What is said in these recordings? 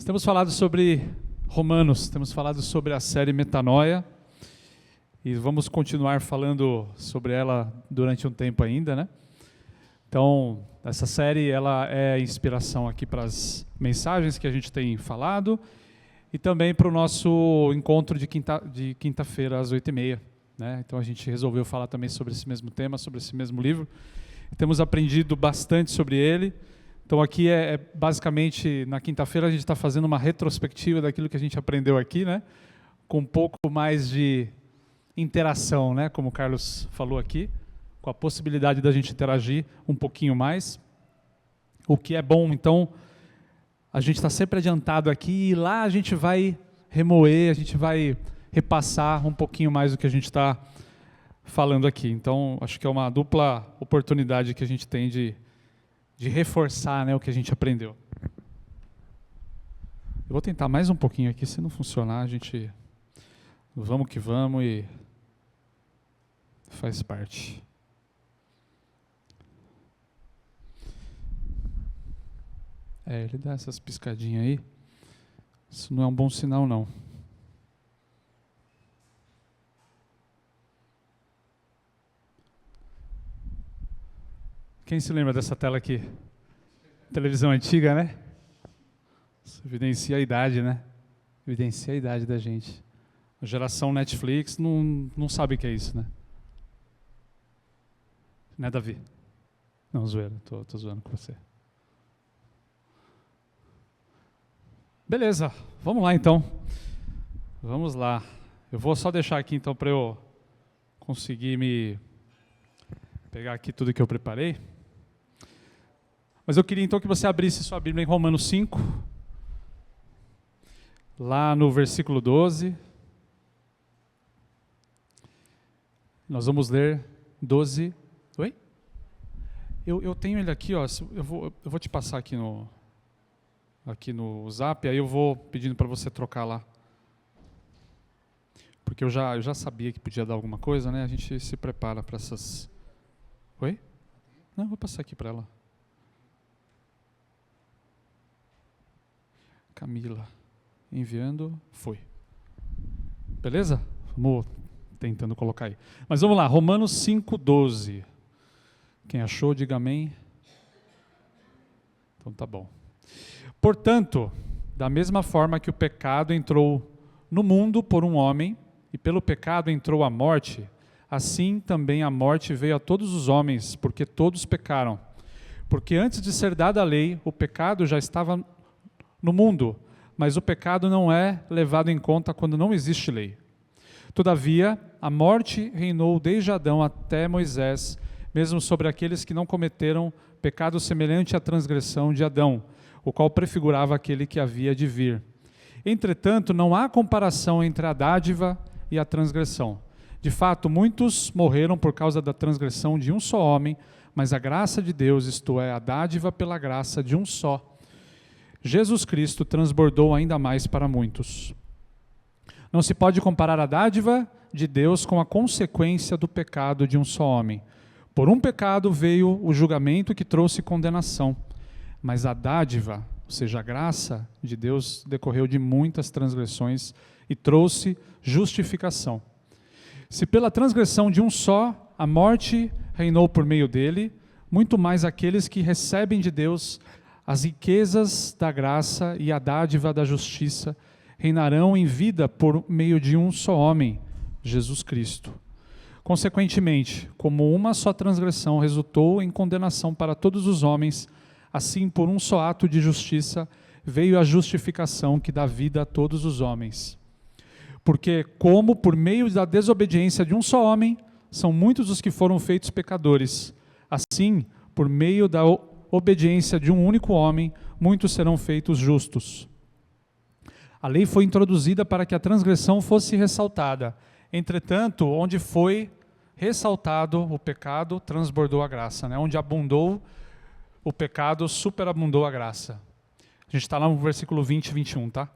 Nós temos falado sobre Romanos, temos falado sobre a série Metanoia e vamos continuar falando sobre ela durante um tempo ainda, né? Então, essa série ela é inspiração aqui para as mensagens que a gente tem falado e também para o nosso encontro de quinta-feira às 8h30, né? Então a gente resolveu falar também sobre esse mesmo tema, sobre esse mesmo livro. Temos aprendido bastante sobre ele. Então aqui basicamente, na quinta-feira a gente está fazendo uma retrospectiva daquilo que a gente aprendeu aqui, né? Com um pouco mais de interação, né? Como o Carlos falou aqui, com a possibilidade da gente interagir um pouquinho mais. O que é bom, então, a gente está sempre adiantado aqui e lá a gente vai remoer, a gente vai repassar um pouquinho mais do que a gente está falando aqui. Então, acho que é uma dupla oportunidade que a gente tem de reforçar, né, o que a gente aprendeu. Eu vou tentar mais um pouquinho aqui, se não funcionar, a gente vamos que vamos e faz parte. Ele dá essas piscadinhas aí, isso não é um bom sinal não. Quem se lembra dessa tela aqui? Televisão antiga, né? Isso evidencia a idade, né? Evidencia a idade da gente. A geração Netflix não sabe o que é isso, né? Né, Davi? Não, zoeira, tô zoando com você. Beleza, vamos lá então. Vamos lá. Eu vou só deixar aqui então para eu conseguir me pegar aqui tudo que eu preparei. Mas eu queria então que você abrisse sua Bíblia em Romanos 5, lá no versículo 12. Nós vamos ler 12. Oi? Eu tenho ele aqui, ó. Eu vou te passar aqui no Zap, aí eu vou pedindo para você trocar lá. Porque eu já sabia que podia dar alguma coisa, né? A gente se prepara para essas... Oi? Não, eu vou passar aqui para ela. Camila, enviando, foi. Beleza? Vamos tentando colocar aí. Mas vamos lá, Romanos 5:12. Quem achou, diga amém. Então tá bom. Portanto, da mesma forma que o pecado entrou no mundo por um homem, e pelo pecado entrou a morte, assim também a morte veio a todos os homens, porque todos pecaram. Porque antes de ser dada a lei, o pecado já estava no mundo, mas o pecado não é levado em conta quando não existe lei. Todavia, a morte reinou desde Adão até Moisés, mesmo sobre aqueles que não cometeram pecado semelhante à transgressão de Adão, o qual prefigurava aquele que havia de vir. Entretanto, não há comparação entre a dádiva e a transgressão. De fato, muitos morreram por causa da transgressão de um só homem, mas a graça de Deus, isto é, a dádiva pela graça de um só, Jesus Cristo, transbordou ainda mais para muitos. Não se pode comparar a dádiva de Deus com a consequência do pecado de um só homem. Por um pecado veio o julgamento que trouxe condenação, mas a dádiva, ou seja, a graça de Deus, decorreu de muitas transgressões e trouxe justificação. Se pela transgressão de um só a morte reinou por meio dele, muito mais aqueles que recebem de Deus as riquezas da graça e a dádiva da justiça reinarão em vida por meio de um só homem, Jesus Cristo. Consequentemente, como uma só transgressão resultou em condenação para todos os homens, assim por um só ato de justiça veio a justificação que dá vida a todos os homens. Porque como por meio da desobediência de um só homem, são muitos os que foram feitos pecadores, assim, por meio da obediência de um único homem, muitos serão feitos justos. A lei foi introduzida para que a transgressão fosse ressaltada. Entretanto, onde foi ressaltado o pecado, transbordou a graça, né? Onde abundou o pecado, superabundou a graça. A gente está lá no versículo 20 e 21, tá?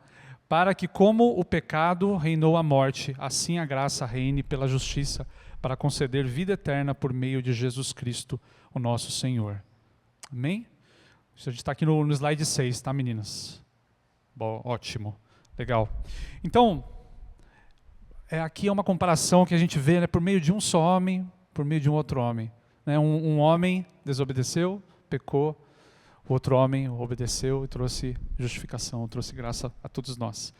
Para que como o pecado reinou a morte, assim a graça reine pela justiça, para conceder vida eterna por meio de Jesus Cristo, o nosso Senhor. Amém? A gente está aqui no slide 6, tá, meninas? Bom, ótimo, legal. Então, aqui é uma comparação que a gente vê, né, por meio de um só homem, por meio de um outro homem. Né? Um homem desobedeceu, pecou, o outro homem obedeceu e trouxe justificação, trouxe graça a todos nós.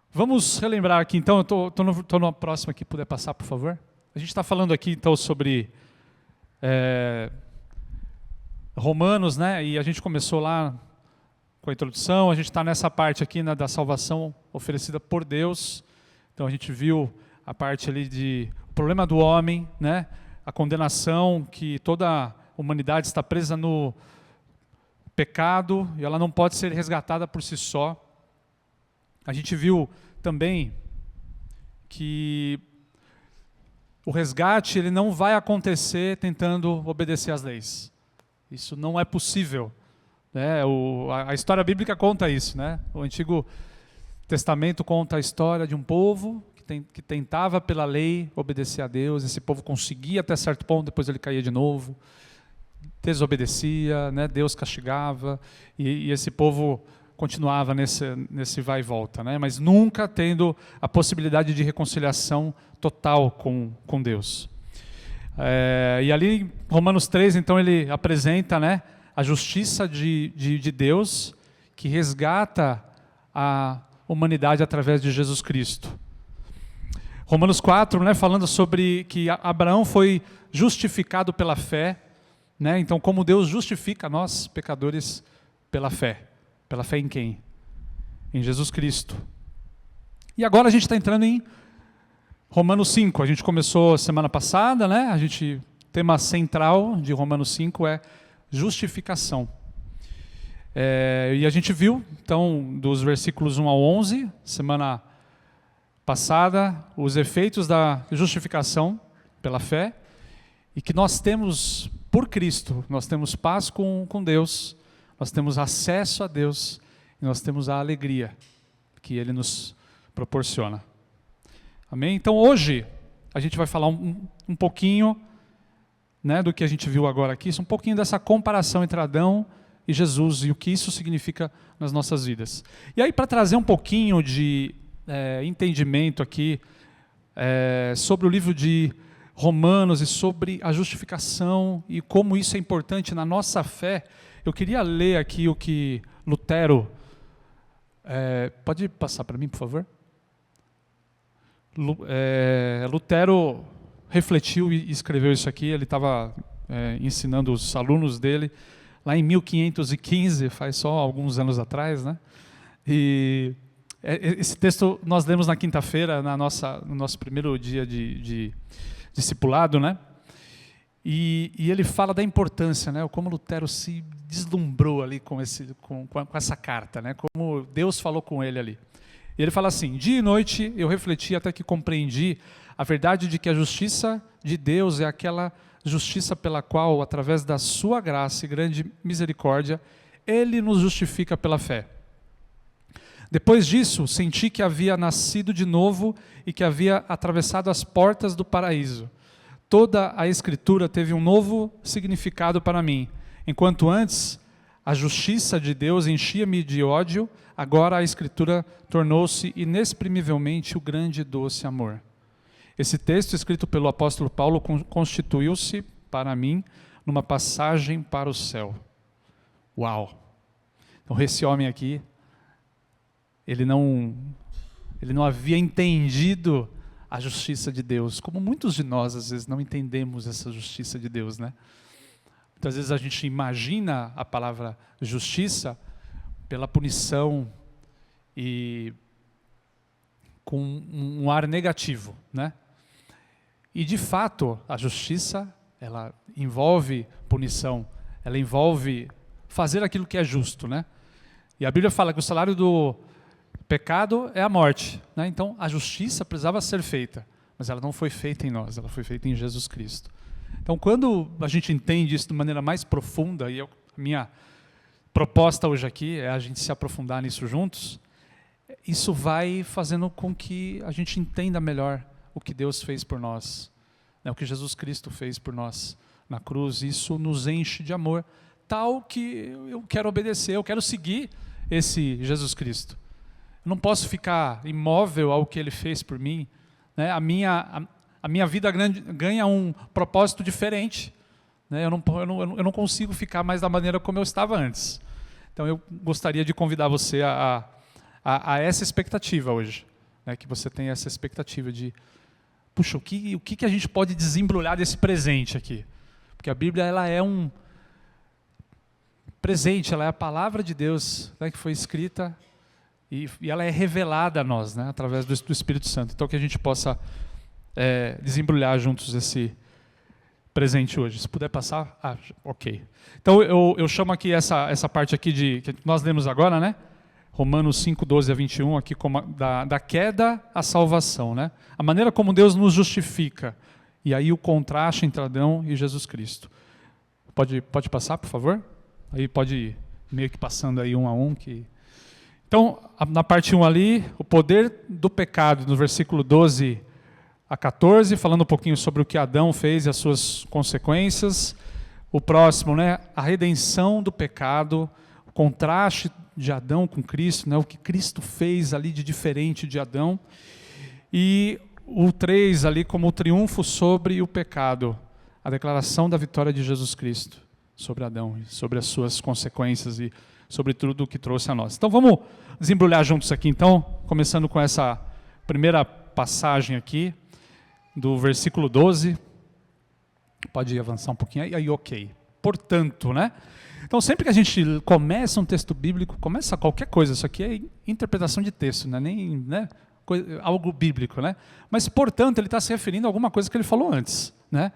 Vamos relembrar aqui, então, eu estou na próxima aqui, puder passar, por favor? A gente está falando aqui, então, sobre Romanos, né? E a gente começou lá com a introdução, a gente está nessa parte aqui, né, da salvação oferecida por Deus. Então a gente viu a parte ali de o problema do homem, né? A condenação, que toda a humanidade está presa no pecado e ela não pode ser resgatada por si só. A gente viu também que o resgate ele não vai acontecer tentando obedecer às leis. Isso não é possível. Né? A história bíblica conta isso. Né? O Antigo Testamento conta a história de um povo que tentava pela lei obedecer a Deus. Esse povo conseguia até certo ponto, depois ele caía de novo. Desobedecia, né? Deus castigava. E esse povo continuava nesse vai e volta. Né? Mas nunca tendo a possibilidade de reconciliação total com Deus. E ali em Romanos 3, então, ele apresenta, né, a justiça de Deus que resgata a humanidade através de Jesus Cristo. Romanos 4, né, falando sobre que Abraão foi justificado pela fé, né, então como Deus justifica nós, pecadores, pela fé. Pela fé em quem? Em Jesus Cristo. E agora a gente está entrando em Romanos 5, a gente começou semana passada, né? O tema central de Romanos 5 é justificação. E a gente viu, então, dos versículos 1 ao 11, semana passada, os efeitos da justificação pela fé, e que nós temos, por Cristo, nós temos paz com Deus, nós temos acesso a Deus, e nós temos a alegria que Ele nos proporciona. Amém? Então hoje a gente vai falar um pouquinho, né, do que a gente viu agora aqui, um pouquinho dessa comparação entre Adão e Jesus e o que isso significa nas nossas vidas. E aí, para trazer um pouquinho de entendimento aqui sobre o livro de Romanos e sobre a justificação e como isso é importante na nossa fé, eu queria ler aqui o que Lutero... pode passar para mim, por favor? Lutero refletiu e escreveu isso aqui. Ele estava ensinando os alunos dele lá em 1515, faz só alguns anos atrás, né? E esse texto nós lemos na quinta-feira, no nosso primeiro dia de discipulado, né? E ele fala da importância, né? Como Lutero se deslumbrou ali com essa carta, né? Como Deus falou com ele ali. E ele fala assim: dia e noite eu refleti até que compreendi a verdade de que a justiça de Deus é aquela justiça pela qual, através da sua graça e grande misericórdia, Ele nos justifica pela fé. Depois disso, senti que havia nascido de novo e que havia atravessado as portas do paraíso. Toda a Escritura teve um novo significado para mim. Enquanto antes a justiça de Deus enchia-me de ódio, agora a Escritura tornou-se inexprimivelmente o grande e doce amor. Esse texto, escrito pelo apóstolo Paulo, constituiu-se, para mim, numa passagem para o céu. Uau! Então esse homem aqui, ele não havia entendido a justiça de Deus, como muitos de nós, às vezes, não entendemos essa justiça de Deus, né? Muitas vezes a gente imagina a palavra justiça pela punição e com um ar negativo, né? E de fato, a justiça, ela envolve punição, ela envolve fazer aquilo que é justo, né? E a Bíblia fala que o salário do pecado é a morte, né? Então a justiça precisava ser feita, mas ela não foi feita em nós, ela foi feita em Jesus Cristo. Então, quando a gente entende isso de maneira mais profunda, e a minha proposta hoje aqui é a gente se aprofundar nisso juntos, isso vai fazendo com que a gente entenda melhor o que Deus fez por nós, né, o que Jesus Cristo fez por nós na cruz. Isso nos enche de amor, tal que eu quero obedecer, eu quero seguir esse Jesus Cristo. Eu não posso ficar imóvel ao que ele fez por mim, né? A minha vida ganha um propósito diferente, né? Eu não consigo ficar mais da maneira como eu estava antes. Então eu gostaria de convidar você a essa expectativa hoje, né? Que você tenha essa expectativa de, puxa, o que a gente pode desembrulhar desse presente aqui? Porque a Bíblia, ela é um presente, ela é a palavra de Deus, né, que foi escrita e ela é revelada a nós, né, através do Espírito Santo. Então que a gente possa desembrulhar juntos esse presente hoje. Se puder passar, ok. Então eu chamo aqui essa parte aqui que nós lemos agora, né? Romanos 5, 12 a 21, aqui como da queda à salvação, né? A maneira como Deus nos justifica. E aí o contraste entre Adão e Jesus Cristo. Pode passar, por favor? Aí pode ir meio que passando aí um a um. Então, na parte 1 ali, o poder do pecado, no versículo 12 a 14, falando um pouquinho sobre o que Adão fez e as suas consequências. O próximo, né, a redenção do pecado, o contraste de Adão com Cristo, né, o que Cristo fez ali de diferente de Adão. E o 3 ali como o triunfo sobre o pecado, a declaração da vitória de Jesus Cristo sobre Adão, sobre as suas consequências e sobre tudo o que trouxe a nós. Então vamos desembrulhar juntos aqui, então, começando com essa primeira passagem aqui, do versículo 12. Pode avançar um pouquinho aí, ok. Portanto, né? Então sempre que a gente começa um texto bíblico, começa qualquer coisa, isso aqui é interpretação de texto, não é nem, né, algo bíblico, né? Mas, portanto, ele está se referindo a alguma coisa que ele falou antes, né?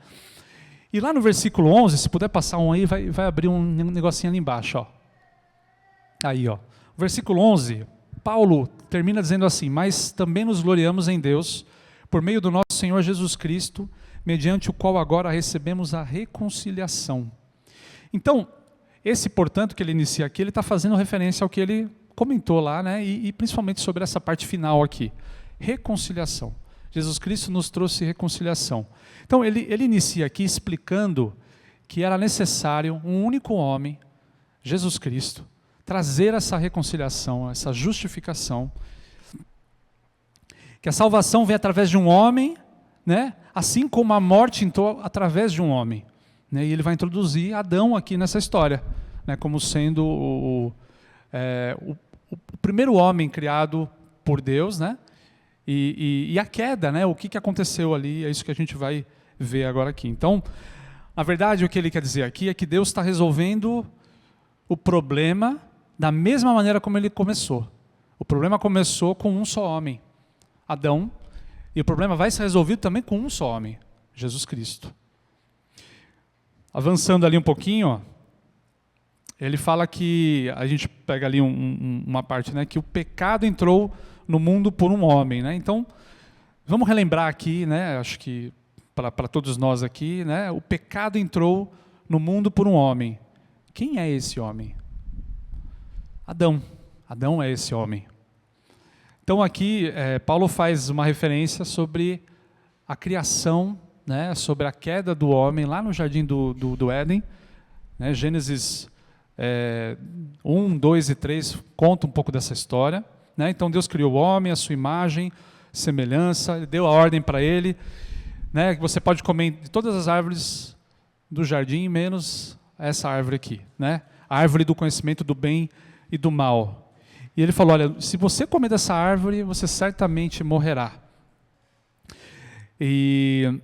E lá no versículo 11, se puder passar um aí, vai abrir um negocinho ali embaixo, ó. Aí, ó. O versículo 11, Paulo termina dizendo assim: mas também nos gloriamos em Deus, por meio do nosso Senhor Jesus Cristo, mediante o qual agora recebemos a reconciliação. Então, esse, portanto, que ele inicia aqui, ele está fazendo referência ao que ele comentou lá, né? E principalmente sobre essa parte final aqui, reconciliação. Jesus Cristo nos trouxe reconciliação. Então ele inicia aqui explicando que era necessário um único homem, Jesus Cristo, trazer essa reconciliação, essa justificação, que a salvação vem através de um homem, né? Assim como a morte entrou através de um homem, né? E ele vai introduzir Adão aqui nessa história, né? Como sendo o primeiro homem criado por Deus, né? E a queda, né? O que aconteceu ali, é isso que a gente vai ver agora aqui. Então, na verdade, o que ele quer dizer aqui é que Deus está resolvendo o problema da mesma maneira como ele começou. O problema começou com um só homem, Adão, e o problema vai ser resolvido também com um só homem, Jesus Cristo. Avançando ali um pouquinho, ó, ele fala que, a gente pega ali uma parte, né, que o pecado entrou no mundo por um homem, né? Então, vamos relembrar aqui, né, acho que para todos nós aqui, né, o pecado entrou no mundo por um homem. Quem é esse homem? Adão. Adão é esse homem. Então aqui, Paulo faz uma referência sobre a criação, né, sobre a queda do homem lá no jardim do Éden, né, Gênesis 1, 2 e 3 conta um pouco dessa história, né? Então Deus criou o homem, a sua imagem, semelhança, deu a ordem para ele, né, que você pode comer de todas as árvores do jardim, menos essa árvore aqui, né? A árvore do conhecimento do bem e do mal. E ele falou: olha, se você comer dessa árvore, você certamente morrerá. E,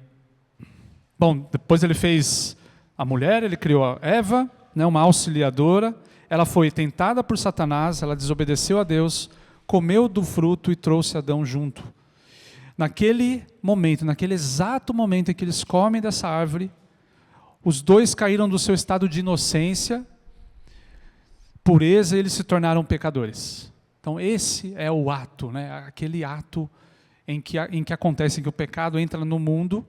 bom, depois ele fez a mulher, ele criou a Eva, né, uma auxiliadora. Ela foi tentada por Satanás, ela desobedeceu a Deus, comeu do fruto e trouxe Adão junto. Naquele momento, naquele exato momento em que eles comem dessa árvore, os dois caíram do seu estado de inocência, pureza, e eles se tornaram pecadores. Então esse é o ato, né? Aquele ato em que acontece, em que o pecado entra no mundo.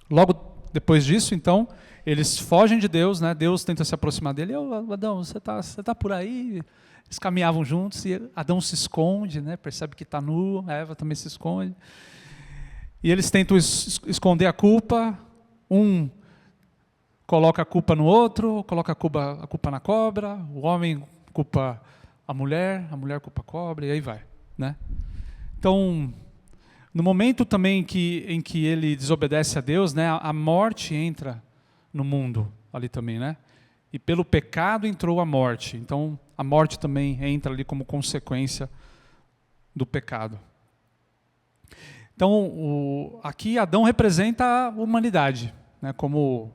Logo depois disso, então, eles fogem de Deus, né? Deus tenta se aproximar dele. Adão, você tá por aí? Eles caminhavam juntos e Adão se esconde, né? Percebe que está nu, a Eva também se esconde. E eles tentam esconder a culpa. Um coloca a culpa no outro, coloca a culpa na cobra, o homem culpa a mulher culpa a cobra, e aí vai, né? Então, no momento também em que ele desobedece a Deus, né, a morte entra no mundo ali também, né? E pelo pecado entrou a morte. Então, a morte também entra ali como consequência do pecado. Então, aqui Adão representa a humanidade, né? Como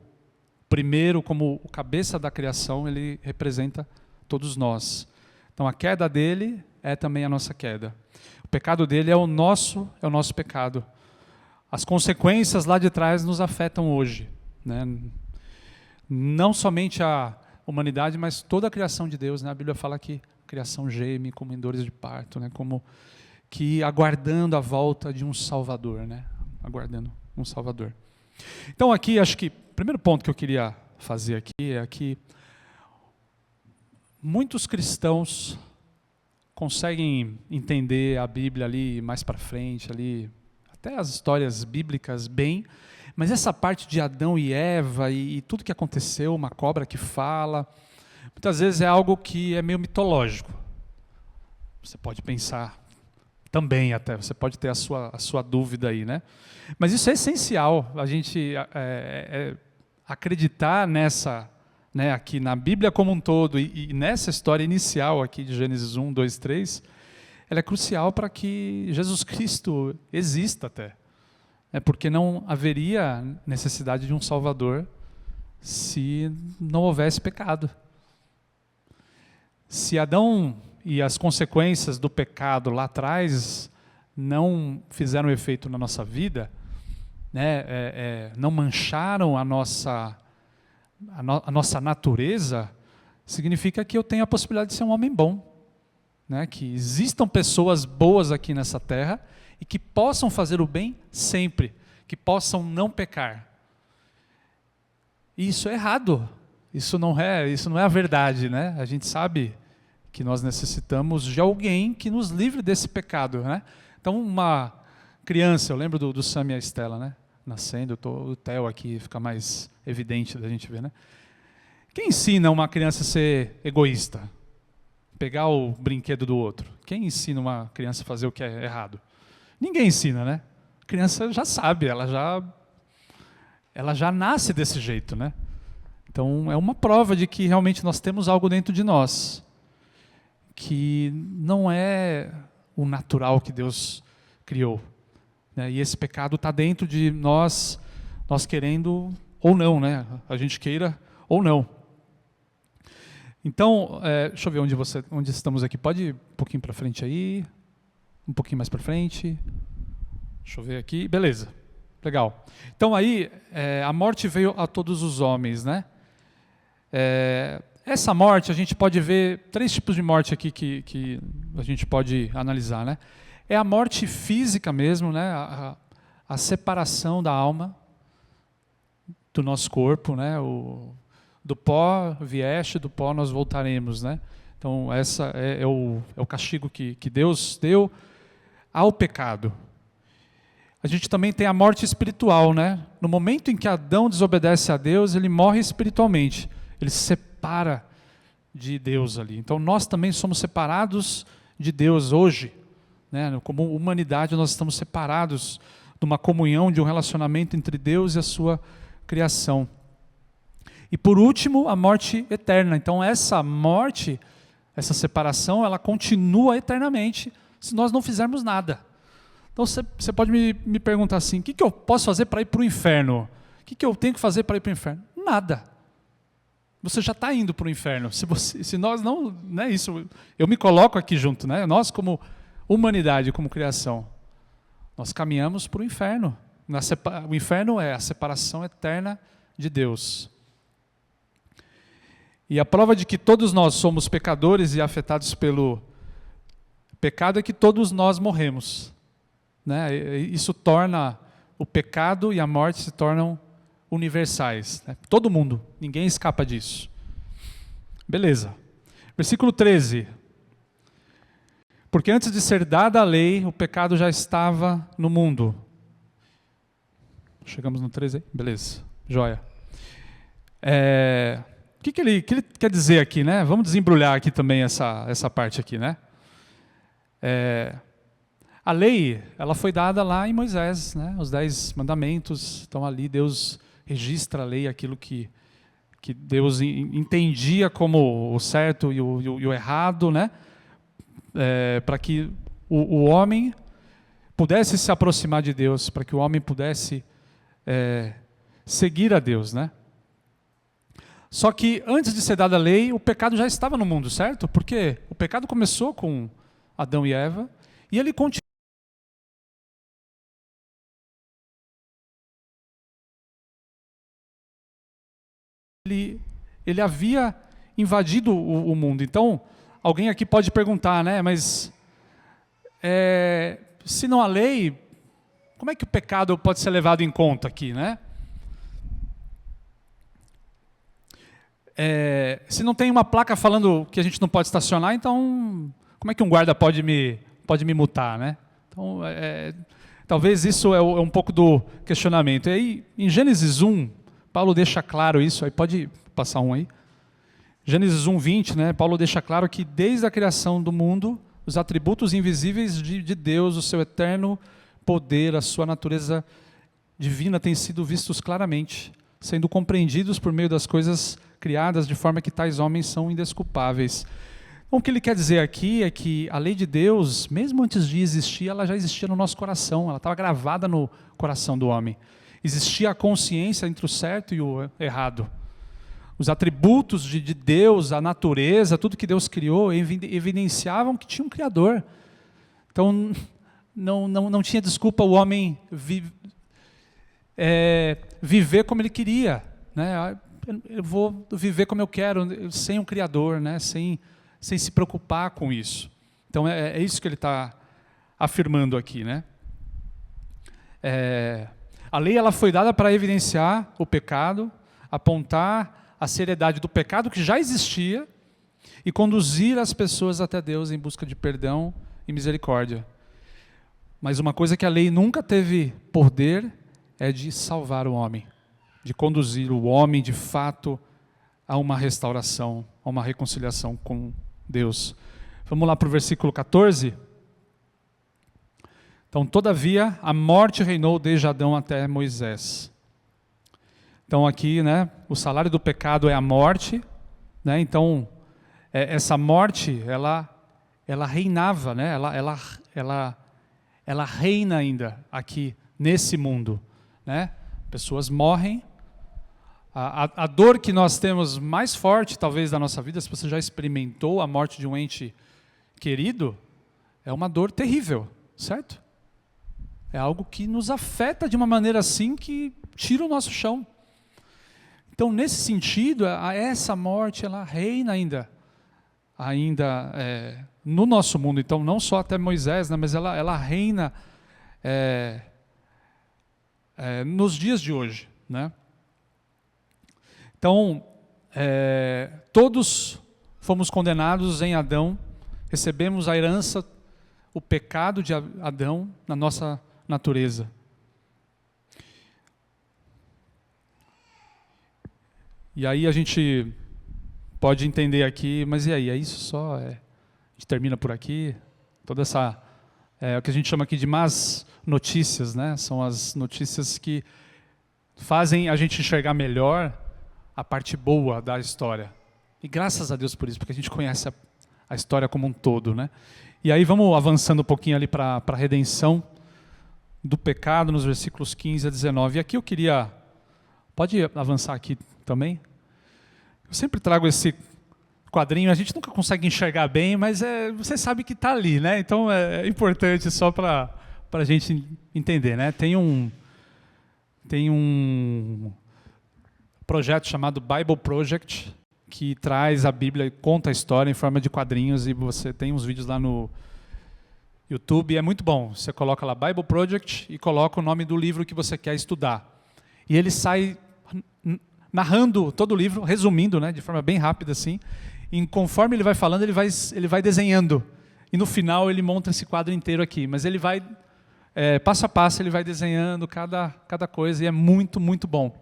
primeiro, como o cabeça da criação, ele representa todos nós. Então, a queda dele é também a nossa queda. O pecado dele é o nosso pecado. As consequências lá de trás nos afetam hoje, né? Não somente a humanidade, mas toda a criação de Deus, né? A Bíblia fala que a criação geme como em dores de parto, né? Como que aguardando a volta de um Salvador, né? Aguardando um Salvador. Então aqui, acho que o primeiro ponto que eu queria fazer aqui é que muitos cristãos conseguem entender a Bíblia ali mais para frente, ali, até as histórias bíblicas bem, mas essa parte de Adão e Eva e tudo que aconteceu, uma cobra que fala, muitas vezes é algo que é meio mitológico. Você pode pensar também até, você pode ter a sua dúvida aí, né? Mas isso é essencial, a gente acreditar nessa, né, aqui na Bíblia como um todo e nessa história inicial aqui de Gênesis 1, 2, 3, ela é crucial para que Jesus Cristo exista até. Porque não haveria necessidade de um Salvador se não houvesse pecado. Se Adão e as consequências do pecado lá atrás não fizeram efeito na nossa vida, né, não mancharam a nossa natureza, significa que eu tenho a possibilidade de ser um homem bom, né, que existam pessoas boas aqui nessa terra e que possam fazer o bem sempre, que possam não pecar. E isso é errado, isso não é a verdade, né? A gente sabe que nós necessitamos de alguém que nos livre desse pecado, né? Então, uma criança, eu lembro do Sam e a Estela, né? Nascendo, o Theo aqui fica mais evidente da gente ver, né? Quem ensina uma criança a ser egoísta? Pegar o brinquedo do outro. Quem ensina uma criança a fazer o que é errado? Ninguém ensina, né? A criança já sabe, ela já nasce desse jeito, né? Então, é uma prova de que realmente nós temos algo dentro de nós que não é o natural que Deus criou, né? E esse pecado está dentro de nós querendo ou não, né? A gente queira ou não. Então, deixa eu ver onde estamos aqui. Pode ir um pouquinho para frente aí, um pouquinho mais para frente. Deixa eu ver aqui. Beleza, legal. Então aí, a morte veio a todos os homens, né? Essa morte, a gente pode ver 3 tipos de morte aqui que a gente pode analisar, né? É a morte física mesmo, né? A separação da alma do nosso corpo, né? Do pó vieste, do pó nós voltaremos, né? Então, essa é o castigo que Deus deu ao pecado. A gente também tem a morte espiritual, né? No momento em que Adão desobedece a Deus, ele morre espiritualmente. Ele se separa de Deus ali. Então, nós também somos separados de Deus hoje, né? Como humanidade, nós estamos separados de uma comunhão, de um relacionamento entre Deus e a sua criação. E por último, a morte eterna. Então essa morte, essa separação, ela continua eternamente se nós não fizermos nada. Então você pode me perguntar assim, o que eu posso fazer para ir para o inferno? O que eu tenho que fazer para ir para o inferno? Nada. Você já está indo para o inferno. Se nós não, né, isso, eu me coloco aqui junto, né? Nós como humanidade, como criação, nós caminhamos para o inferno. O inferno é a separação eterna de Deus. E a prova de que todos nós somos pecadores e afetados pelo pecado é que todos nós morremos, né? Isso torna o pecado e a morte se tornam universais, né? Todo mundo, ninguém escapa disso. Beleza. Versículo 13. Porque antes de ser dada a lei, o pecado já estava no mundo. Chegamos no 13 aí? Beleza. Joia. que ele quer dizer aqui, né? Vamos desembrulhar aqui também essa parte aqui, né? A lei, ela foi dada lá em Moisés, né? Os 10 mandamentos. Então ali Deus registra a lei, aquilo que Deus entendia como o certo e o errado, né? Para que o homem pudesse se aproximar de Deus, para que o homem pudesse seguir a Deus, né? Só que antes de ser dada a lei, o pecado já estava no mundo, certo? Porque o pecado começou com Adão e Eva, e ele continua. Ele havia invadido o mundo. Então, alguém aqui pode perguntar, né? Mas se não há lei, como é que o pecado pode ser levado em conta aqui, né? Se não tem uma placa falando que a gente não pode estacionar, então como é que um guarda pode me multar, né? Então, talvez isso é um pouco do questionamento. E aí, em Gênesis 1, Paulo deixa claro isso, aí pode passar um aí. Gênesis 1:20, né? Paulo deixa claro que desde a criação do mundo, os atributos invisíveis de Deus, o seu eterno poder, a sua natureza divina têm sido vistos claramente, sendo compreendidos por meio das coisas criadas, de forma que tais homens são indesculpáveis. Então, o que ele quer dizer aqui é que a lei de Deus, mesmo antes de existir, ela já existia no nosso coração, ela estava gravada no coração do homem. Existia a consciência entre o certo e o errado. Os atributos de Deus, a natureza, tudo que Deus criou, evidenciavam que tinha um Criador. Então, não tinha desculpa o homem viver como ele queria, né? Eu vou viver como eu quero, sem um Criador, né? sem se preocupar com isso. Então, é isso que ele está afirmando aqui, né? A lei ela foi dada para evidenciar o pecado, apontar a seriedade do pecado que já existia e conduzir as pessoas até Deus em busca de perdão e misericórdia. Mas uma coisa que a lei nunca teve poder é de salvar o homem, de conduzir o homem de fato a uma restauração, a uma reconciliação com Deus. Vamos lá para o versículo 14. Então, todavia, a morte reinou desde Adão até Moisés. Então, aqui, né, o salário do pecado é a morte, né? Então, essa morte, ela reinava, né? Ela reina ainda aqui nesse mundo, né? Pessoas morrem. A dor que nós temos mais forte, talvez, da nossa vida, se você já experimentou a morte de um ente querido, é uma dor terrível, certo? É algo que nos afeta de uma maneira assim que tira o nosso chão. Então, nesse sentido, essa morte, ela reina ainda no nosso mundo. Então, não só até Moisés, né, mas ela reina nos dias de hoje, né? Então, todos fomos condenados em Adão, recebemos a herança, o pecado de Adão na nossa natureza. E aí a gente pode entender aqui, mas e aí, é isso só? A gente termina por aqui? Toda essa, o que a gente chama aqui de más notícias, né? São as notícias que fazem a gente enxergar melhor a parte boa da história. E graças a Deus por isso, porque a gente conhece a história como um todo, né? E aí vamos avançando um pouquinho ali para a redenção do pecado, nos versículos 15 a 19. E aqui eu queria... Pode avançar aqui também? Eu sempre trago esse quadrinho, a gente nunca consegue enxergar bem, mas você sabe que está ali, né? Então é importante só para a gente entender, né? Tem um projeto chamado Bible Project, que traz a Bíblia e conta a história em forma de quadrinhos, e você tem uns vídeos lá no YouTube, é muito bom. Você coloca lá Bible Project e coloca o nome do livro que você quer estudar. E ele sai narrando todo o livro, resumindo, né, de forma bem rápida assim. E conforme ele vai falando, ele vai desenhando. E no final ele monta esse quadro inteiro aqui. Mas ele vai, passo a passo, ele vai desenhando cada coisa, e é muito, muito bom.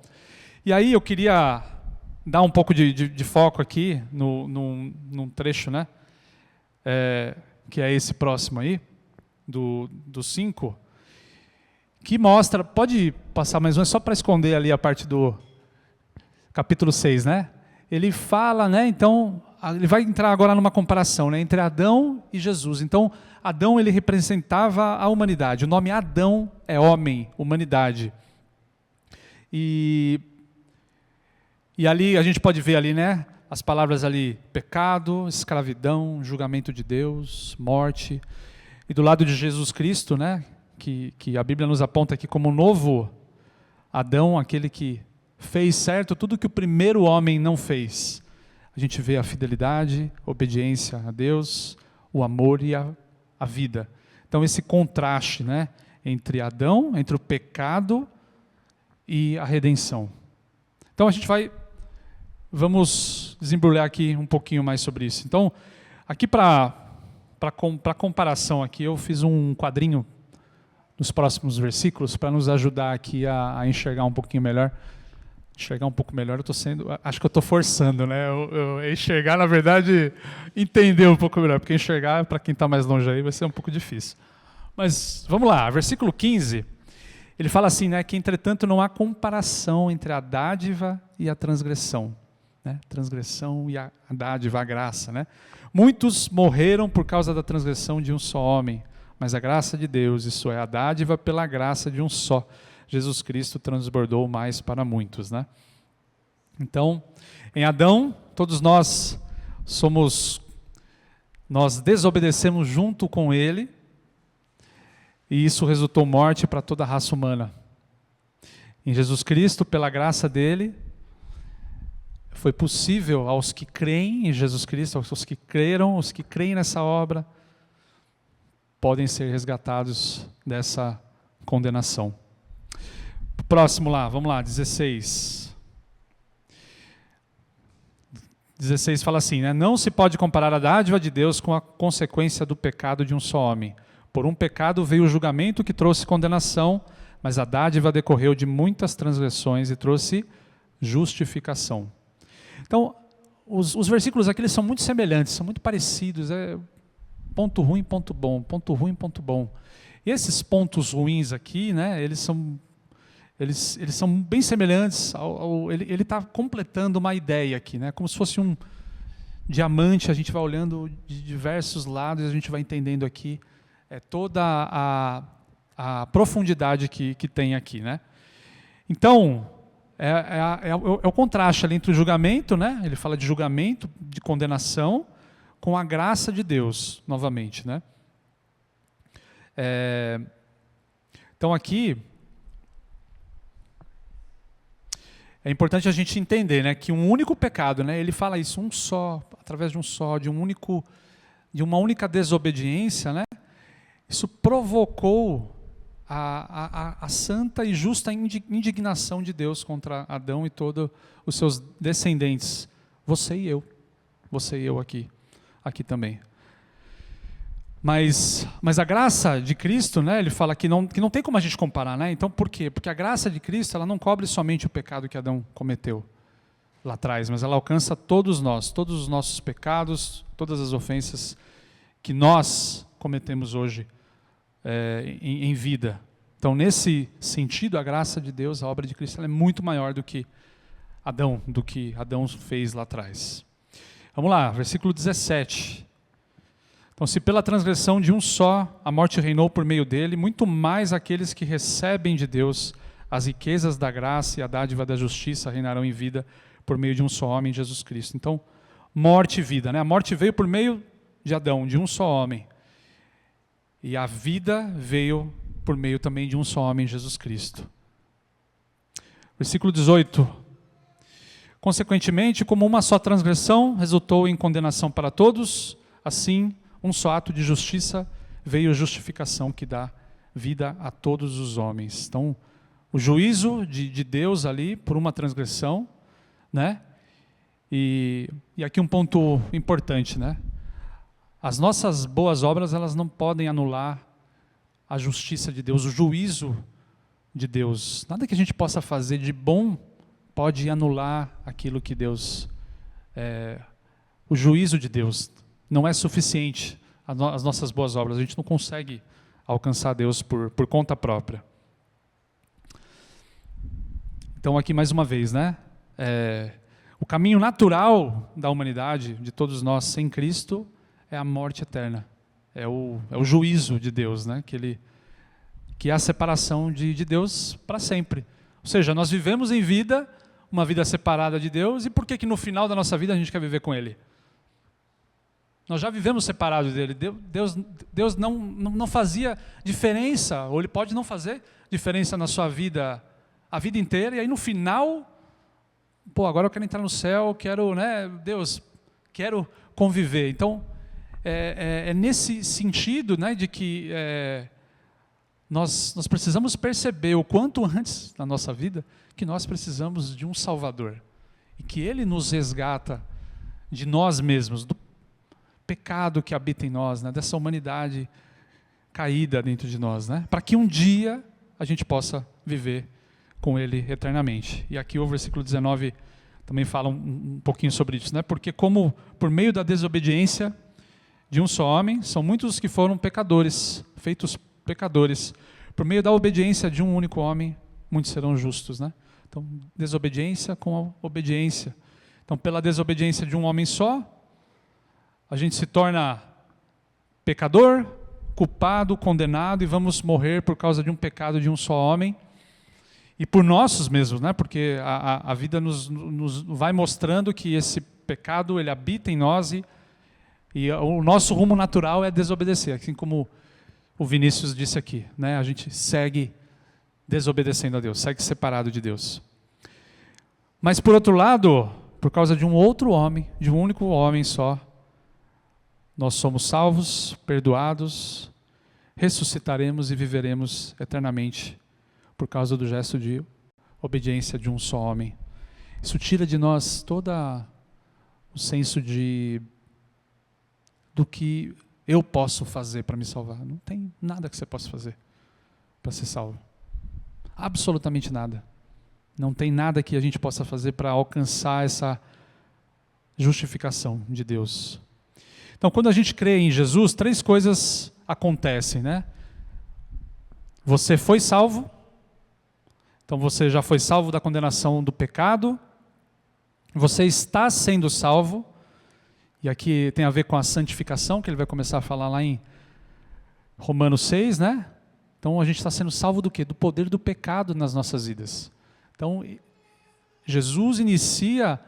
E aí eu queria dar um pouco de foco aqui num trecho, né? Que é esse próximo aí, do 5, que mostra, pode passar mais um, é só para esconder ali a parte do capítulo 6, né? Ele fala, né? Então, ele vai entrar agora numa comparação, né, entre Adão e Jesus. Então, Adão, ele representava a humanidade. O nome Adão é homem, humanidade. E ali a gente pode ver ali, né, as palavras ali: pecado, escravidão, julgamento de Deus, morte. E do lado de Jesus Cristo, né, que a Bíblia nos aponta aqui como o novo Adão, aquele que fez certo tudo que o primeiro homem não fez. A gente vê a fidelidade, a obediência a Deus, o amor e a vida. Então esse contraste, né, entre Adão, entre o pecado e a redenção. Então a gente vamos desembrulhar aqui um pouquinho mais sobre isso. Então, aqui para comparação aqui, eu fiz um quadrinho nos próximos versículos para nos ajudar aqui a enxergar um pouquinho melhor. Enxergar um pouco melhor, acho que eu estou forçando, né? Enxergar, na verdade, entender um pouco melhor, porque enxergar, para quem está mais longe aí, vai ser um pouco difícil. Mas, vamos lá, versículo 15, ele fala assim, né, que entretanto não há comparação entre a dádiva e a transgressão. Né? Transgressão e a dádiva, a graça. Né? Muitos morreram por causa da transgressão de um só homem, mas a graça de Deus, isso é, a dádiva pela graça de um só, Jesus Cristo, transbordou mais para muitos. Né? Então, em Adão, todos nós desobedecemos junto com ele, e isso resultou morte para toda a raça humana. Em Jesus Cristo, pela graça dele, foi possível aos que creem em Jesus Cristo, aos que creram, os que creem nessa obra, podem ser resgatados dessa condenação. Próximo lá, vamos lá, 16. 16 fala assim, né? Não se pode comparar a dádiva de Deus com a consequência do pecado de um só homem. Por um pecado veio o julgamento que trouxe condenação, mas a dádiva decorreu de muitas transgressões e trouxe justificação. Então, os versículos aqui eles são muito semelhantes, são muito parecidos. Ponto ruim, ponto bom, ponto ruim, ponto bom. E esses pontos ruins aqui, né, eles são bem semelhantes. Ele está completando uma ideia aqui, né, como se fosse um diamante. A gente vai olhando de diversos lados e a gente vai entendendo aqui toda a profundidade que tem aqui. Né? Então, é o contraste ali entre o julgamento, né? Ele fala de julgamento, de condenação, com a graça de Deus, novamente. Né? Então aqui, é importante a gente entender, né, que um único pecado, né, ele fala isso, um só, através de um só, de uma única desobediência, né, isso provocou a santa e justa indignação de Deus contra Adão e todos os seus descendentes. Você e eu aqui também. Mas a graça de Cristo, né, ele fala que não tem como a gente comparar. Né? Então por quê? Porque a graça de Cristo ela não cobre somente o pecado que Adão cometeu lá atrás, mas ela alcança todos nós, todos os nossos pecados, todas as ofensas que nós cometemos hoje em vida. Então, nesse sentido, a graça de Deus, a obra de Cristo, ela é muito maior do que Adão fez lá atrás. Vamos lá, versículo 17. Então, se pela transgressão de um só a morte reinou por meio dele, muito mais aqueles que recebem de Deus as riquezas da graça e a dádiva da justiça reinarão em vida por meio de um só homem, Jesus Cristo. Então, morte e vida. Né? A morte veio por meio de Adão, de um só homem. E a vida veio por meio também de um só homem, Jesus Cristo. Versículo 18. Consequentemente, como uma só transgressão resultou em condenação para todos, assim, um só ato de justiça veio a justificação que dá vida a todos os homens. Então, o juízo de Deus ali por uma transgressão, né? E aqui um ponto importante, né? As nossas boas obras, elas não podem anular a justiça de Deus, o juízo de Deus. Nada que a gente possa fazer de bom pode anular aquilo que Deus, o juízo de Deus. Não é suficiente as nossas boas obras, a gente não consegue alcançar Deus por conta própria. Então aqui mais uma vez, né? O caminho natural da humanidade, de todos nós sem Cristo, é a morte eterna. É o juízo de Deus, né? Que é a separação de Deus para sempre. Ou seja, nós vivemos em vida, uma vida separada de Deus, e por que no final da nossa vida a gente quer viver com Ele? Nós já vivemos separados dele. Deus não fazia diferença, ou Ele pode não fazer diferença na sua vida a vida inteira, e aí no final, agora eu quero entrar no céu, quero, né, Deus, quero conviver. Então, é nesse sentido, né, de que nós precisamos perceber o quanto antes na nossa vida que nós precisamos de um Salvador, e que Ele nos resgata de nós mesmos, do pecado que habita em nós, né, dessa humanidade caída dentro de nós, né, para que um dia a gente possa viver com Ele eternamente. E aqui o versículo 19 também fala um pouquinho sobre isso, né, porque como por meio da desobediência de um só homem, são muitos os que foram pecadores, feitos pecadores, por meio da obediência de um único homem, muitos serão justos, né? Então, desobediência com a obediência. Então, pela desobediência de um homem só, a gente se torna pecador, culpado, condenado, e vamos morrer por causa de um pecado de um só homem, e por nossos mesmos, né? Porque a vida nos vai mostrando que esse pecado, ele habita em nós, e o nosso rumo natural é desobedecer, assim como o Vinícius disse aqui, né? A gente segue desobedecendo a Deus, segue separado de Deus. Mas por outro lado, por causa de um outro homem, de um único homem só, nós somos salvos, perdoados, ressuscitaremos e viveremos eternamente por causa do gesto de obediência de um só homem. Isso tira de nós todo o senso do que eu posso fazer para me salvar. Não tem nada que você possa fazer para ser salvo. Absolutamente nada. Não tem nada que a gente possa fazer para alcançar essa justificação de Deus. Então, quando a gente crê em Jesus, 3 coisas acontecem, né? Você foi salvo. Então, você já foi salvo da condenação do pecado. Você está sendo salvo. E aqui tem a ver com a santificação, que ele vai começar a falar lá em Romanos 6, né? Então a gente está sendo salvo do quê? Do poder do pecado nas nossas vidas. Então, Jesus inicia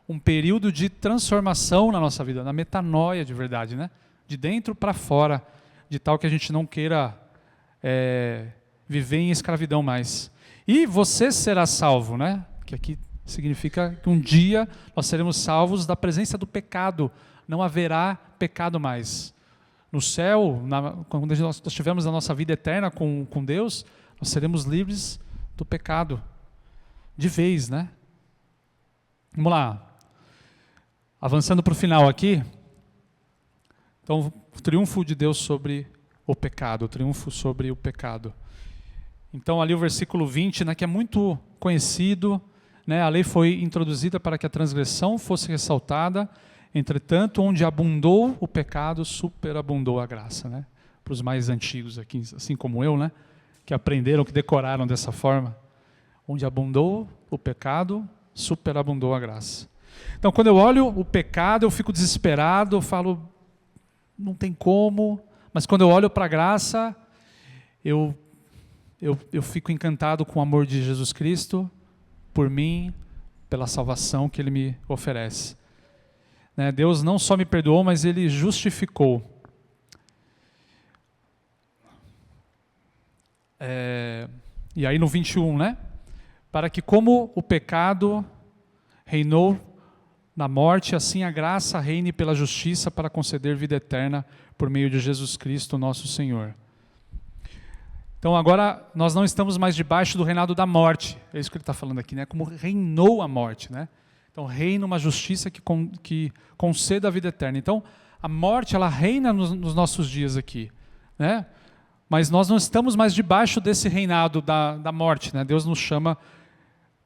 um período de transformação na nossa vida, na metanoia de verdade, né? De dentro para fora, de tal que a gente não queira viver em escravidão mais. E você será salvo, né? Que aqui significa que um dia nós seremos salvos da presença do pecado. Não haverá pecado mais. No céu, quando nós estivermos a nossa vida eterna com Deus, nós seremos livres do pecado. De vez, né? Vamos lá. Avançando para o final aqui. Então, o triunfo de Deus sobre o pecado. O triunfo sobre o pecado. Então, ali o versículo 20, né, que é muito conhecido. Né, a lei foi introduzida para que a transgressão fosse ressaltada, entretanto, onde abundou o pecado, superabundou a graça. Né? Para os mais antigos aqui, assim como eu, né, que aprenderam, que decoraram dessa forma. Onde abundou o pecado, superabundou a graça. Então, quando eu olho o pecado, eu fico desesperado, eu falo, não tem como, mas quando eu olho para a graça, eu fico encantado com o amor de Jesus Cristo, por mim, pela salvação que Ele me oferece. Né? Deus não só me perdoou, mas Ele justificou. E aí no 21, né? Para que como o pecado reinou na morte, assim a graça reine pela justiça para conceder vida eterna por meio de Jesus Cristo, nosso Senhor. Então agora nós não estamos mais debaixo do reinado da morte. É isso que ele está falando aqui, né? Como reinou a morte, né? Então reina uma justiça que conceda a vida eterna. Então a morte, ela reina nos nossos dias aqui, né? Mas nós não estamos mais debaixo desse reinado da morte, né? Deus nos chama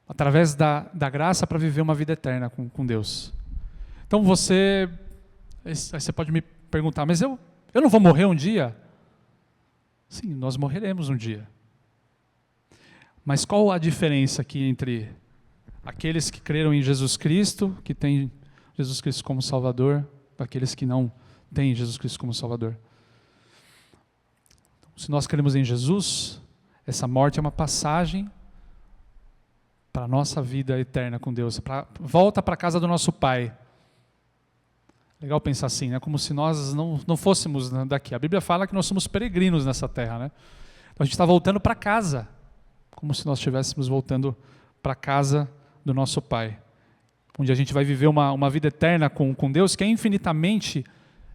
através da graça para viver uma vida eterna com Deus. Então aí você pode me perguntar, mas eu não vou morrer um dia? Sim, nós morreremos um dia. Mas qual a diferença aqui entre aqueles que creram em Jesus Cristo, que têm Jesus Cristo como Salvador, daqueles que não têm Jesus Cristo como Salvador? Se nós cremos em Jesus, essa morte é uma passagem para a nossa vida eterna com Deus, volta para a casa do nosso Pai. Legal pensar assim, né? Como se nós não fôssemos daqui. A Bíblia fala que nós somos peregrinos nessa terra, né? Então a gente está voltando para casa, como se nós estivéssemos voltando para a casa do nosso Pai, onde a gente vai viver uma vida eterna com Deus, que é infinitamente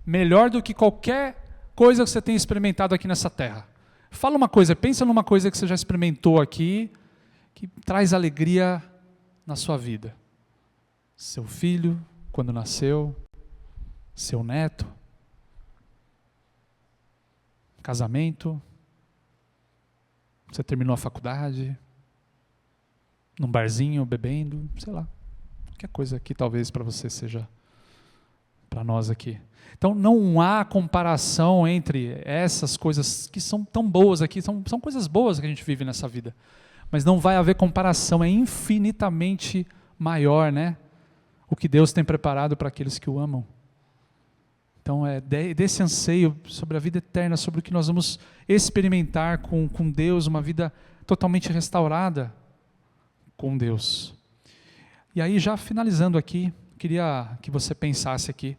melhor do que qualquer coisa que você tenha experimentado aqui nessa terra. Fala uma coisa, pensa numa coisa que você já experimentou aqui, que traz alegria na sua vida. Seu filho, quando nasceu, seu neto, casamento, você terminou a faculdade, num barzinho, bebendo, sei lá. Qualquer coisa que talvez para você seja, para nós aqui. Então não há comparação entre essas coisas que são tão boas aqui, são coisas boas que a gente vive nessa vida. Mas não vai haver comparação, é infinitamente maior, né? O que Deus tem preparado para aqueles que o amam. Então é desse anseio sobre a vida eterna, sobre o que nós vamos experimentar com Deus, uma vida totalmente restaurada com Deus. E aí, já finalizando aqui, queria que você pensasse aqui,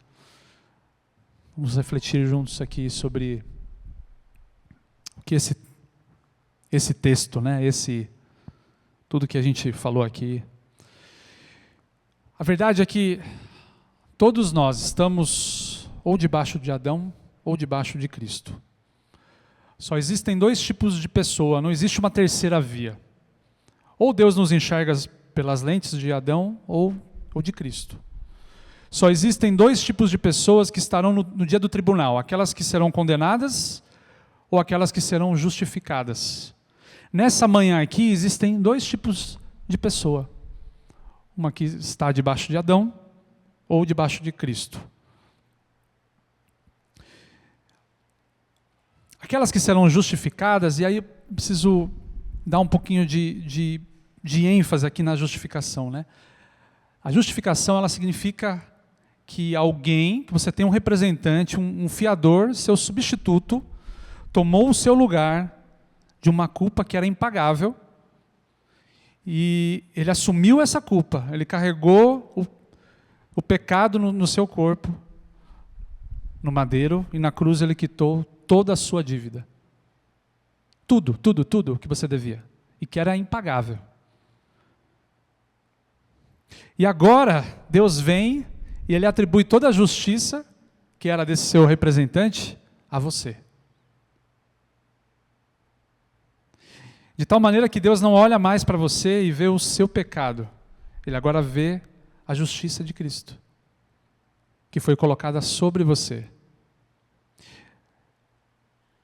vamos refletir juntos aqui sobre o que esse texto, né, tudo que a gente falou aqui. A verdade é que todos nós estamos ou debaixo de Adão ou debaixo de Cristo. Só existem dois tipos de pessoa, não existe uma terceira via. Ou Deus nos enxerga pelas lentes de Adão ou de Cristo. Só existem dois tipos de pessoas que estarão no dia do tribunal, aquelas que serão condenadas ou aquelas que serão justificadas. Nessa manhã aqui existem dois tipos de pessoa. Uma que está debaixo de Adão ou debaixo de Cristo. Aquelas que serão justificadas, e aí eu preciso dar um pouquinho de ênfase aqui na justificação, né? A justificação, ela significa que que você tem um representante, um fiador, seu substituto, tomou o seu lugar de uma culpa que era impagável, e ele assumiu essa culpa, ele carregou o pecado no seu corpo, no madeiro, e na cruz ele quitou toda a sua dívida. Tudo que você devia, e que era impagável. E agora, Deus vem e Ele atribui toda a justiça, que era desse seu representante, a você. De tal maneira que Deus não olha mais para você e vê o seu pecado. Ele agora vê a justiça de Cristo, que foi colocada sobre você.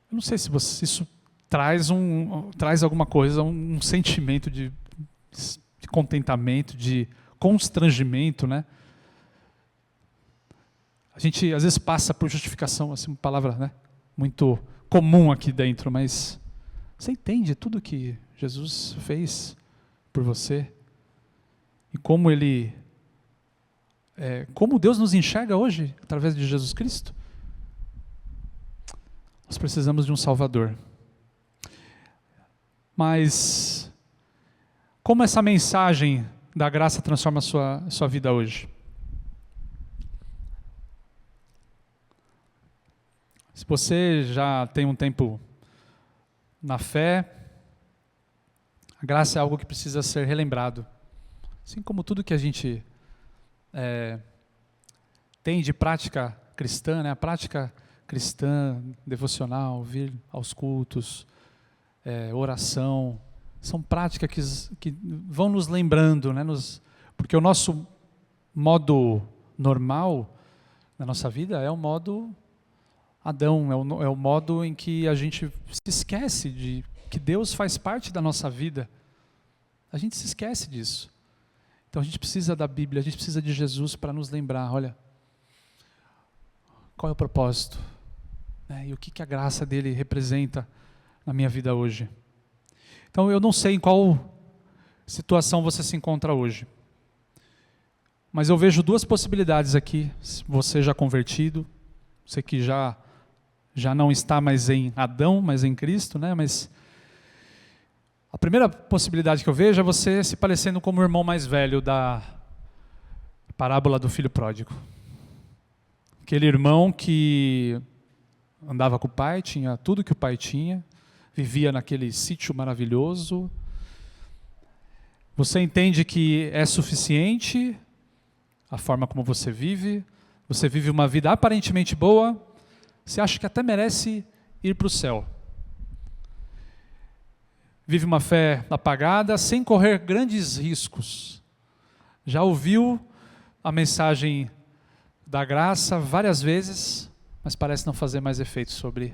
Eu não sei se isso traz alguma coisa, um sentimento de contentamento, de constrangimento, né? A gente às vezes passa por justificação, assim, uma palavra, né, muito comum aqui dentro, mas você entende tudo que Jesus fez por você e como como Deus nos enxerga hoje através de Jesus Cristo? Nós precisamos de um Salvador. Mas como essa mensagem da graça transforma a sua vida hoje? Se você já tem um tempo na fé, a graça é algo que precisa ser relembrado. Assim como tudo que a gente tem de prática cristã, né? A prática cristã, devocional, vir aos cultos, oração, são práticas que vão nos lembrando, né? Porque o nosso modo normal na nossa vida é o modo Adão, é o modo em que a gente se esquece de que Deus faz parte da nossa vida. A gente se esquece disso. Então a gente precisa da Bíblia, a gente precisa de Jesus para nos lembrar, olha, qual é o propósito, né? E o que a graça dele representa na minha vida hoje. Então eu não sei em qual situação você se encontra hoje, mas eu vejo duas possibilidades aqui. Você já convertido, você que já não está mais em Adão, mas em Cristo, né? Mas a primeira possibilidade que eu vejo é você se parecendo como o irmão mais velho da parábola do filho pródigo. Aquele irmão que andava com o pai, tinha tudo que o pai tinha, vivia naquele sítio maravilhoso. Você entende que é suficiente a forma como você vive uma vida aparentemente boa, você acha que até merece ir para o céu. Vive uma fé apagada, sem correr grandes riscos. Já ouviu a mensagem da graça várias vezes, mas parece não fazer mais efeito sobre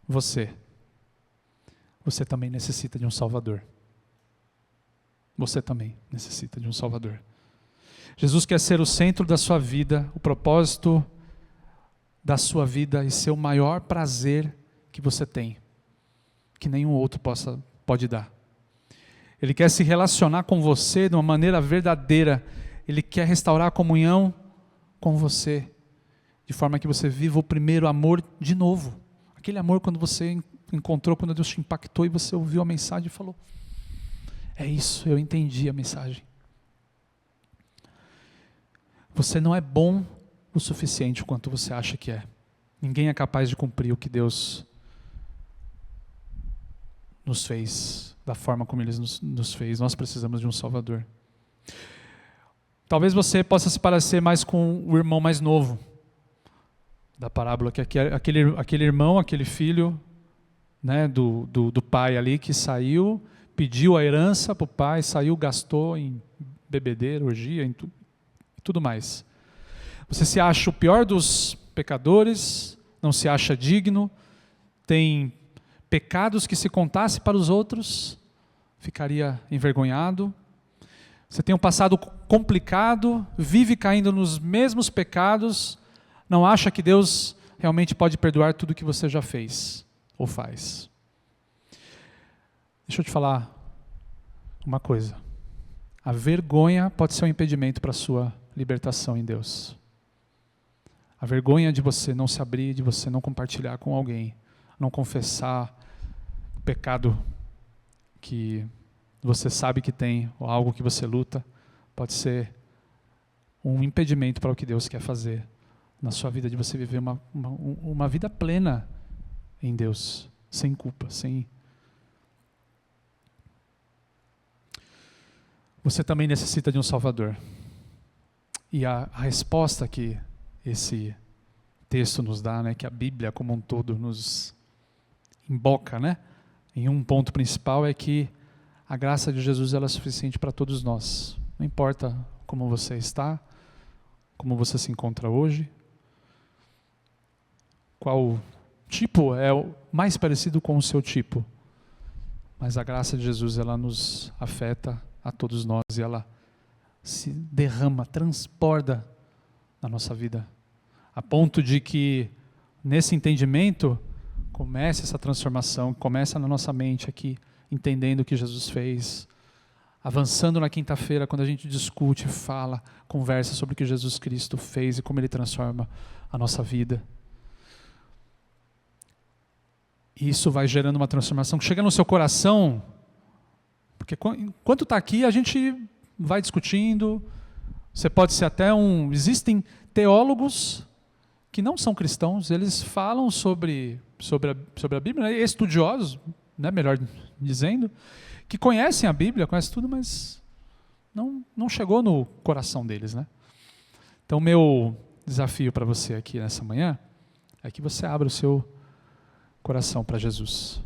você. Você também necessita de um Salvador. Você também necessita de um Salvador. Jesus quer ser o centro da sua vida, o propósito da sua vida e ser o maior prazer que você tem, que nenhum outro pode dar. Ele quer se relacionar com você de uma maneira verdadeira. Ele quer restaurar a comunhão com você, de forma que você viva o primeiro amor de novo. Aquele amor quando você encontrou, quando Deus te impactou e você ouviu a mensagem e falou, é isso, eu entendi a mensagem. Você não é bom o suficiente quanto você acha que é. Ninguém é capaz de cumprir o que Deus nos fez, da forma como Ele nos fez. Nós precisamos de um Salvador. Talvez você possa se parecer mais com o irmão mais novo da parábola, que aquele irmão, aquele filho, né, do pai ali, que saiu, pediu a herança para o pai, saiu, gastou em bebedeira, orgia, em tudo mais. Você se acha o pior dos pecadores, não se acha digno, tem pecados que se contasse para os outros, ficaria envergonhado. Você tem um passado complicado, vive caindo nos mesmos pecados, não acha que Deus realmente pode perdoar tudo que você já fez ou faz. Deixa eu te falar uma coisa. A vergonha pode ser um impedimento para a sua libertação em Deus. A vergonha de você não se abrir, de você não compartilhar com alguém, não confessar o pecado que você sabe que tem, ou algo que você luta, pode ser um impedimento para o que Deus quer fazer na sua vida, de você viver uma vida plena em Deus, sem culpa, sem... Você também necessita de um Salvador. E a resposta que esse texto nos dá, né, que a Bíblia como um todo nos emboca, né, em um ponto principal, é que a graça de Jesus ela é suficiente para todos nós. Não importa como você está, como você se encontra hoje, qual tipo é o mais parecido com o seu tipo, mas a graça de Jesus ela nos afeta a todos nós e ela se derrama, transborda na nossa vida, a ponto de que nesse entendimento comece essa transformação, começa na nossa mente aqui, entendendo o que Jesus fez, avançando na quinta-feira, quando a gente discute, fala, conversa sobre o que Jesus Cristo fez e como Ele transforma a nossa vida. E isso vai gerando uma transformação que chega no seu coração, porque enquanto está aqui a gente vai discutindo, você pode ser até existem teólogos que não são cristãos, eles falam sobre a Bíblia, né, estudiosos, né, melhor dizendo, que conhecem a Bíblia, conhecem tudo, mas não chegou no coração deles, né? Então, meu desafio para você aqui nessa manhã é que você abra o seu coração para Jesus,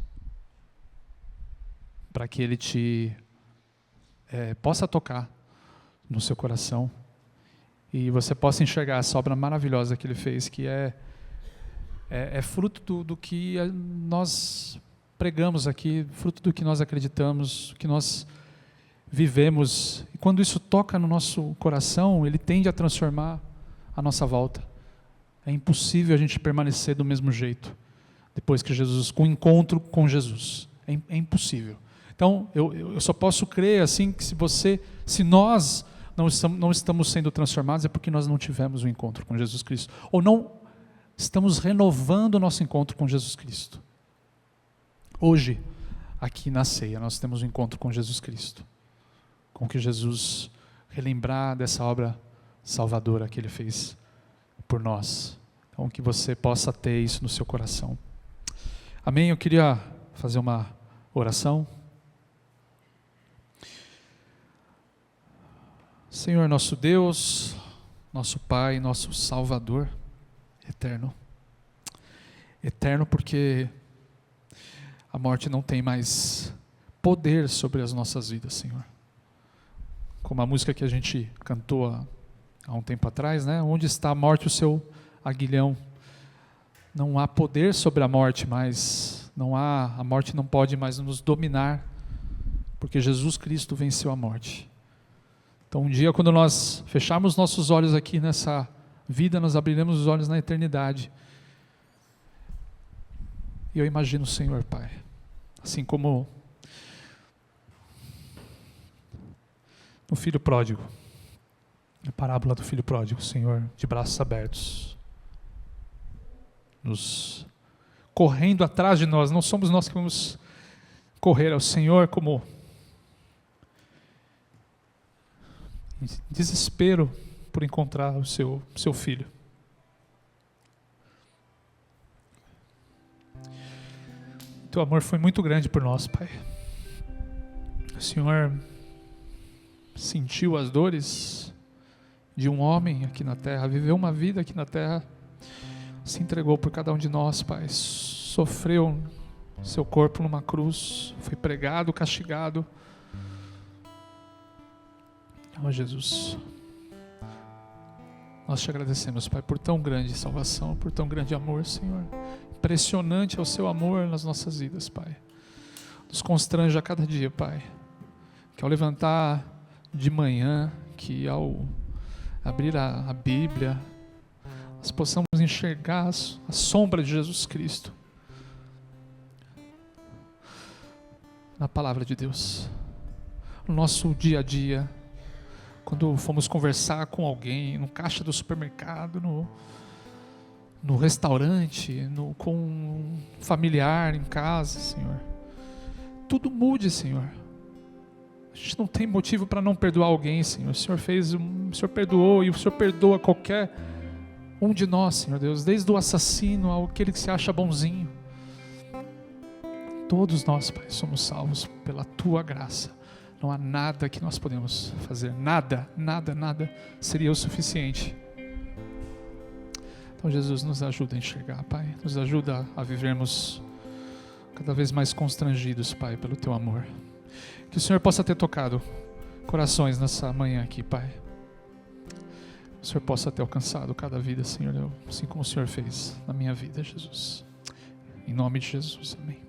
para que Ele te possa tocar no seu coração e você possa enxergar essa obra maravilhosa que Ele fez, que é fruto do que nós pregamos aqui, fruto do que nós acreditamos, que nós vivemos. E quando isso toca no nosso coração, ele tende a transformar a nossa volta. É impossível a gente permanecer do mesmo jeito depois que Jesus, com o encontro com Jesus. É impossível. Então, eu só posso crer assim que se nós não estamos sendo transformados, é porque nós não tivemos um encontro com Jesus Cristo. Ou não estamos renovando o nosso encontro com Jesus Cristo. Hoje, aqui na ceia, nós temos um encontro com Jesus Cristo. Com que Jesus relembrar dessa obra salvadora que Ele fez por nós. Então, que você possa ter isso no seu coração. Amém? Eu queria fazer uma oração. Senhor, nosso Deus, nosso Pai, nosso Salvador, eterno. Eterno porque a morte não tem mais poder sobre as nossas vidas, Senhor. Como a música que a gente cantou há um tempo atrás, né? Onde está a morte, o seu aguilhão? Não há poder sobre a morte mais, a morte não pode mais nos dominar, porque Jesus Cristo venceu a morte. Então um dia quando nós fecharmos nossos olhos aqui nessa vida, nós abriremos os olhos na eternidade. E eu imagino o Senhor, Pai, assim como no filho pródigo, a parábola do filho pródigo, o Senhor de braços abertos, nos correndo atrás de nós. Não somos nós que vamos correr ao Senhor como desespero por encontrar o seu filho. Teu amor foi muito grande por nós, Pai. O Senhor sentiu as dores de um homem aqui na terra, viveu uma vida aqui na terra, se entregou por cada um de nós, Pai, sofreu seu corpo numa cruz, foi pregado, castigado. Oh, Jesus, nós te agradecemos, Pai, por tão grande salvação, por tão grande amor, Senhor. Impressionante é o seu amor nas nossas vidas, Pai. Nos constrange a cada dia, Pai, que ao levantar de manhã, que ao abrir a Bíblia, nós possamos enxergar a sombra de Jesus Cristo na palavra de Deus, no nosso dia a dia, quando fomos conversar com alguém, no caixa do supermercado, no restaurante, com um familiar em casa, Senhor. Tudo mude, Senhor. A gente não tem motivo para não perdoar alguém, Senhor. O Senhor perdoou e o Senhor perdoa qualquer um de nós, Senhor Deus, desde o assassino ao aquele que se acha bonzinho. Todos nós, Pai, somos salvos pela Tua graça. Não há nada que nós podemos fazer, nada seria o suficiente. Então, Jesus, nos ajuda a enxergar, Pai, nos ajuda a vivermos cada vez mais constrangidos, Pai, pelo Teu amor. Que o Senhor possa ter tocado corações nessa manhã aqui, Pai. O Senhor possa ter alcançado cada vida, Senhor, assim como o Senhor fez na minha vida, Jesus. Em nome de Jesus, amém.